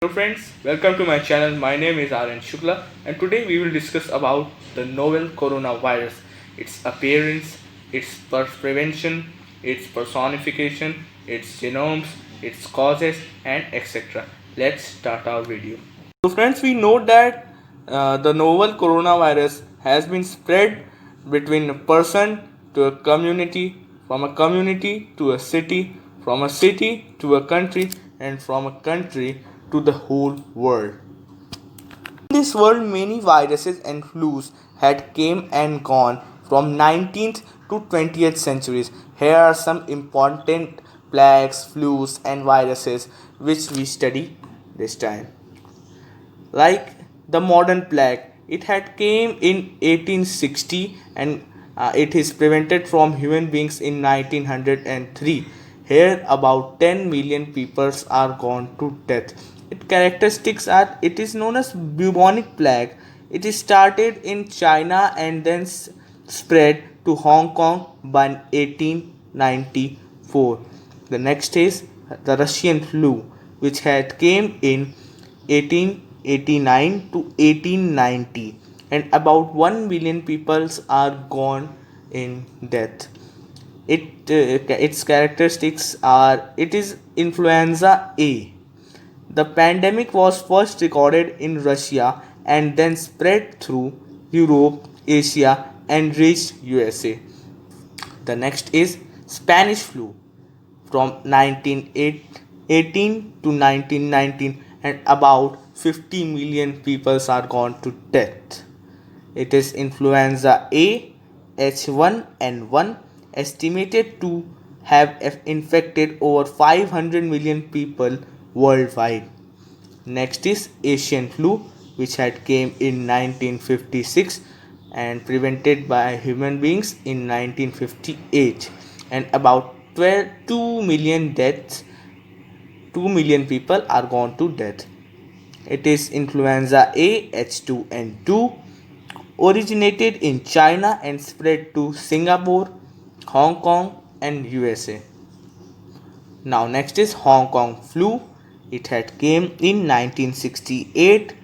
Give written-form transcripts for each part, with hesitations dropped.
Hello friends, welcome to my channel. My name is Aryan Shukla and today we will discuss about the novel coronavirus, its appearance, its prevention, its personification, its genomes, its causes and etc. Let's start our video. So friends, we know that the novel coronavirus has been spread between a person to a community, from a community to a city, from a city to a country, and from a country to the whole world. In this world, many viruses and flus had came and gone from 19th to 20th centuries. Here are some important plagues, flus, and viruses which we study this time. Like the modern plague, it had came in 1860 and it is prevented from human beings in 1903. Here about 10 million people are gone to death. Its characteristics are it is known as bubonic plague. It is started in China and then spread to Hong Kong by 1894. The next is the Russian flu, which had came in 1889 to 1890, and about 1 million people are gone in death. Its characteristics are it is influenza A. The pandemic was first recorded in Russia and then spread through Europe, Asia, and reached USA. The next is Spanish flu from 1918 to 1919, and about 50 million people are gone to death. It is influenza A H1N1 estimated to have infected over 500 million people worldwide. Next is Asian flu, which had came in 1956 and prevented by human beings in 1958, and about 2 million deaths 2 million people are gone to death. It is influenza A H2N2, originated in China and spread to Singapore, Hong Kong, and USA. Now next is Hong Kong flu. It had came in 1968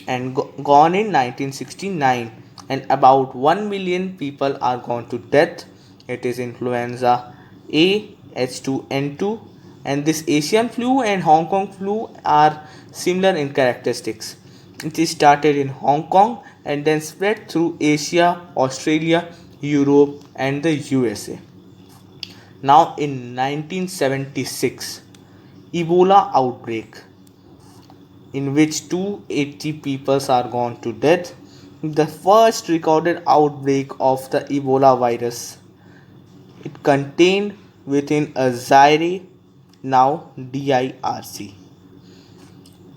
and gone in 1969, and about 1 million people are gone to death. It is influenza A H2N2, and this Asian flu and Hong Kong flu are similar in characteristics. It started in Hong Kong and then spread through Asia, Australia, Europe, and the USA. Now in 1976, Ebola outbreak, in which 280 people are gone to death. The first recorded outbreak of the Ebola virus. It contained within a Zaire, now DIRC.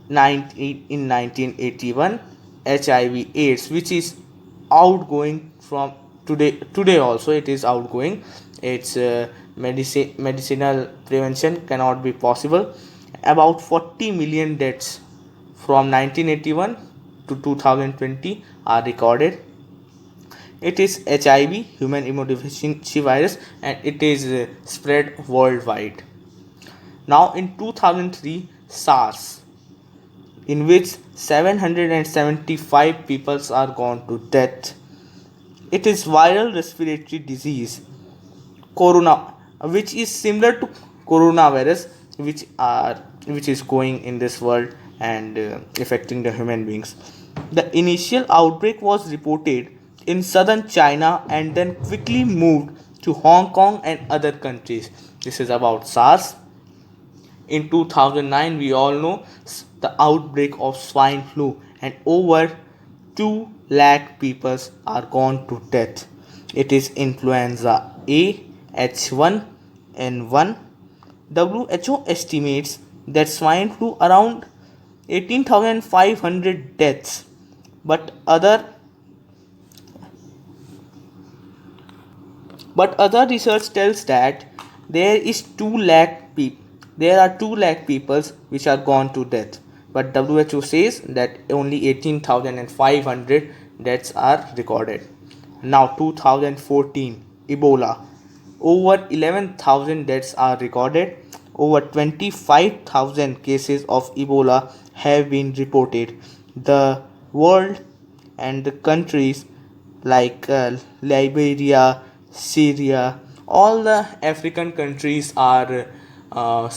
In 1981, HIV/AIDS, which is outgoing from today also it is outgoing. Its medicinal prevention cannot be possible. About 40 million deaths from 1981 to 2020 are recorded. It is HIV, human immunodeficiency virus, and it is spread worldwide. Now in 2003, SARS, in which 775 people are gone to death. It is viral respiratory disease, corona, which is similar to coronavirus, which is going in this world and affecting the human beings. The initial outbreak was reported in southern China and then quickly moved to Hong Kong and other countries. This is about SARS. In 2009, we all know the outbreak of swine flu, and over 2 lakh people are gone to death. It is influenza A H1N1. WHO estimates that swine flu around 18,500 deaths, but other research tells that there is 2 lakh people. There are 2 lakh people which are gone to death, but WHO says that only 18,500 deaths are recorded. Now 2014, Ebola, over 11,000 deaths are recorded. Over 25,000 cases of Ebola have been reported. The world and the countries like Liberia, Syria, all the African countries are uh,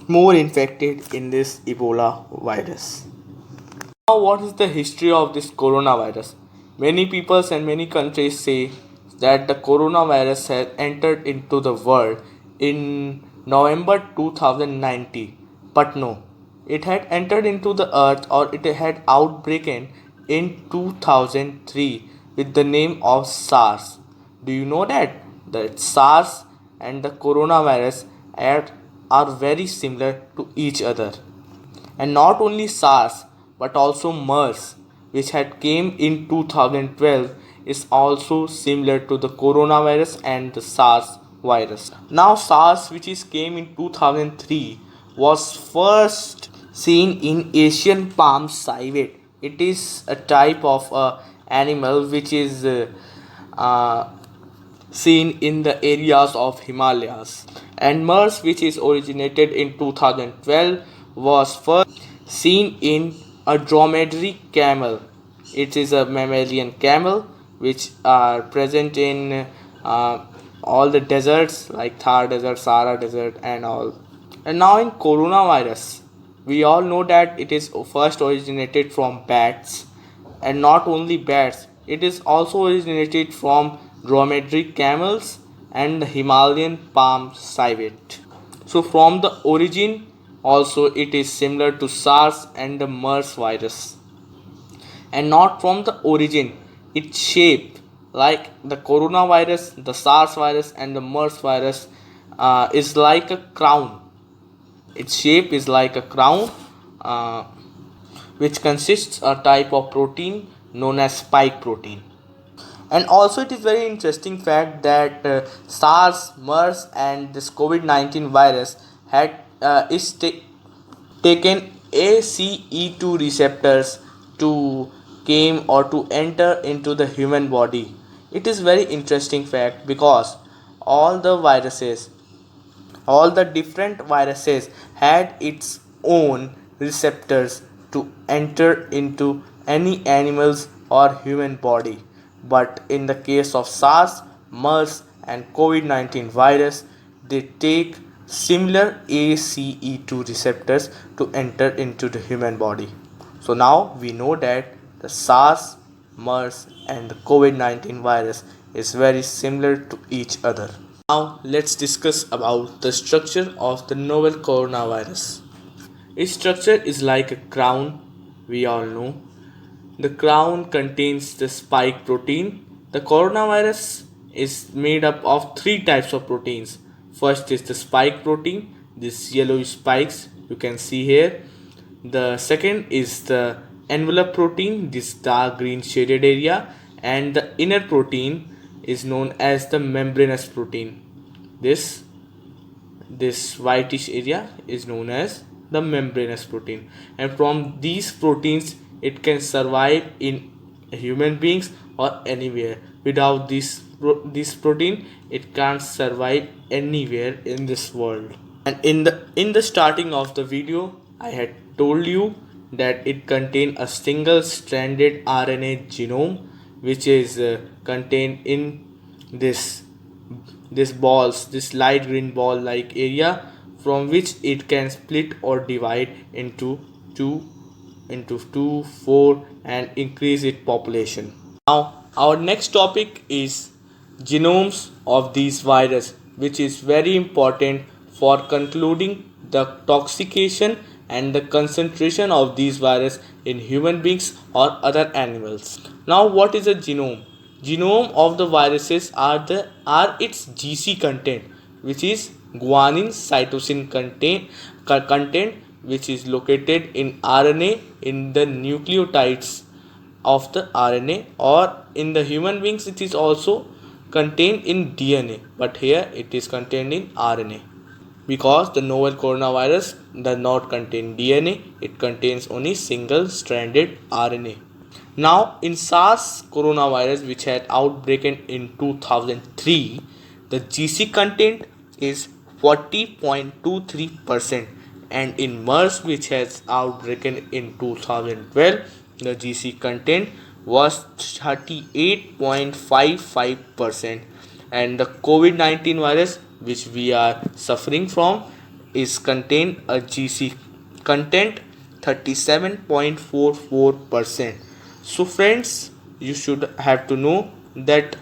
more infected in this Ebola virus. Now, what is the history of this coronavirus? Many peoples and many countries say that the coronavirus has entered into the world in November 2019, but no, it had entered into the earth, or it had outbreaken in 2003 with the name of SARS. Do you know that? That SARS and the coronavirus are very similar to each other. And not only SARS but also MERS, which had came in 2012, is also similar to the coronavirus and the SARS virus. Now SARS, which is came in 2003, was first seen in Asian palm civet. It is a type of animal which is uh, seen in the areas of Himalayas. And MERS, which is originated in 2012, was first seen in a dromedary camel. It is a mammalian camel which are present in all the deserts like Thar Desert, Sahara Desert, and all. And now in coronavirus, we all know that it is first originated from bats, and not only bats, it is also originated from dromedary camels and the Himalayan palm civet. So from the origin also it is similar to SARS and the MERS virus. And not from the origin, its shape like the coronavirus, the SARS virus and the MERS virus is like a crown. Its shape is like a crown, uh, which consists a type of protein known as spike protein. And also it is very interesting fact that SARS, MERS and this COVID-19 virus had taken ACE2 receptors to came or to enter into the human body. It is very interesting fact because all the viruses all the different viruses had its own receptors to enter into any animals or human body. But in the case of SARS, MERS, and COVID-19 virus, they take similar ACE2 receptors to enter into the human body. So now we know that the SARS, MERS, and the COVID-19 virus is very similar to each other. Now let's discuss about the structure of the novel coronavirus. Its structure is like a crown, we all know. The crown contains the spike protein. The coronavirus is made up of three types of proteins. First is the spike protein, these yellow spikes you can see here. The second is the envelope protein, this dark green shaded area, and the inner protein is known as the membranous protein. This this whitish area is known as the membranous protein, and from these proteins it can survive in human beings or anywhere. Without this protein it can't survive anywhere in this world. And in the starting of the video I had told you that it contains a single stranded RNA genome, which is contained in this this light green ball like area, from which it can split or divide into two, 4, and increase its population. Now our next topic is genomes of these virus, which is very important for concluding the toxication and the concentration of these virus in human beings or other animals. Now what is a genome? Genome of the viruses are its GC content, which is guanine cytosine content, which is located in RNA in the nucleotides of the RNA, or in the human beings it is also contained in DNA, but here it is contained in RNA because the novel coronavirus does not contain DNA, it contains only single stranded RNA. Now in SARS coronavirus, which had outbroken in 2003, the GC content is 40.23%, and in MERS, which has outbroken in 2012, the GC content was 38.55%, and the COVID-19 virus, which we are suffering from, is contained a GC content 37.44%. So friends, you should have to know that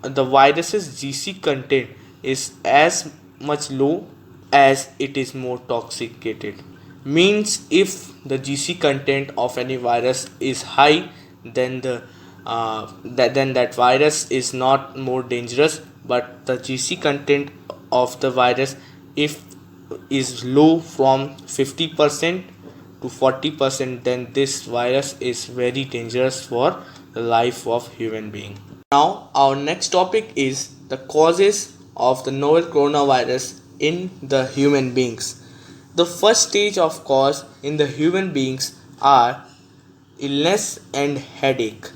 the virus's GC content is as much low as it is more toxicated. Means if the GC content of any virus is high, then that virus is not more dangerous, but the GC content of the virus, if is low from 50% to 40%, then this virus is very dangerous for the life of human being. Now our next topic is the causes of the novel coronavirus in the human beings. The first stage of cause in the human beings are illness and headache.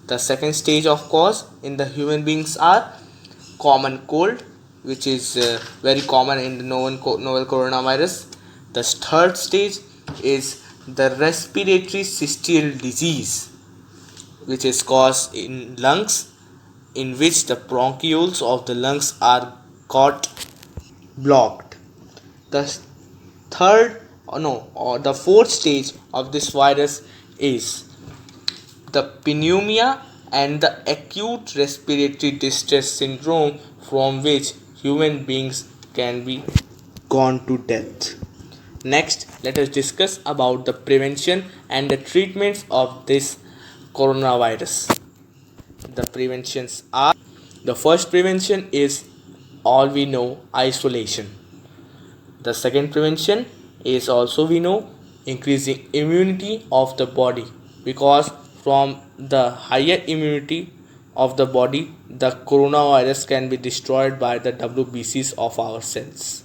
The second stage of cause in the human beings are common cold, which is very common in the novel coronavirus. The third stage is the respiratory syncytial disease, which is caused in lungs, in which the bronchioles of the lungs are got blocked. The third, or the fourth stage of this virus is the pneumonia and the acute respiratory distress syndrome, from which human beings can be gone to death. Next, let us discuss about the prevention and the treatments of this coronavirus. The preventions are: the first prevention is all we know, isolation. The second prevention is also we know, increasing immunity of the body, because from the higher immunity of the body, the coronavirus can be destroyed by the WBCs of our cells.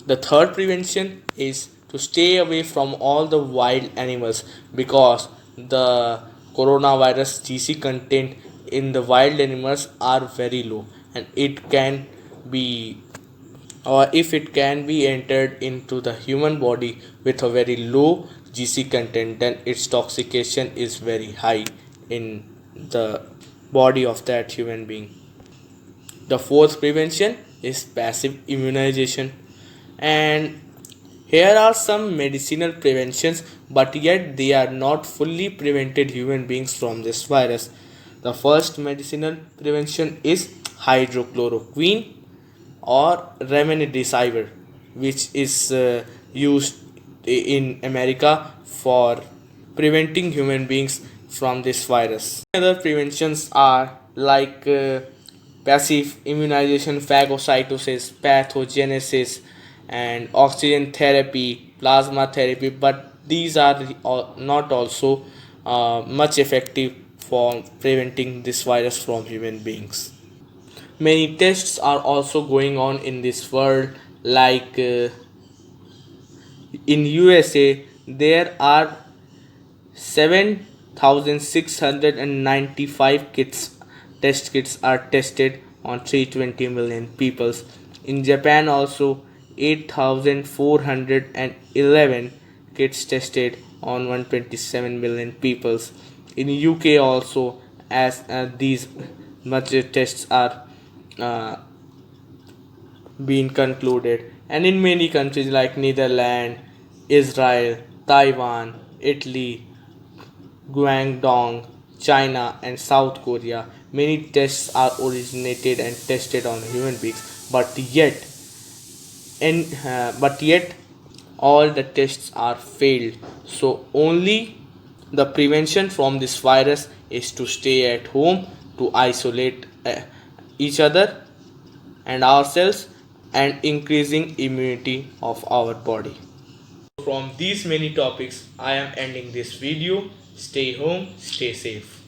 The third prevention is to stay away from all the wild animals, because the coronavirus GC content in the wild animals are very low, and it can be, or if it can be entered into the human body with a very low GC content, then its toxication is very high in the body of that human being. The fourth prevention is passive immunization, and here are some medicinal preventions, but yet they are not fully prevented human beings from this virus. The first medicinal prevention is hydrochloroquine or remdesivir, which is used in America for preventing human beings from this virus. Other preventions are like passive immunization, phagocytosis, pathogenesis, and oxygen therapy, plasma therapy, but these are not also much effective for preventing this virus from human beings. Many tests are also going on in this world, like in USA there are 7,695 test kits are tested on 320 million people. In Japan also 8,411 kits tested on 127 million people. In UK also, as these much tests are uh, being concluded, and in many countries like Netherlands, Israel, Taiwan, Italy, Guangdong, China, and South Korea, many tests are originated and tested on human beings, but yet all the tests are failed. So only the prevention from this virus is to stay at home, to isolate each other and ourselves, and increasing immunity of our body. From these many topics, I am ending this video. Stay home, stay safe.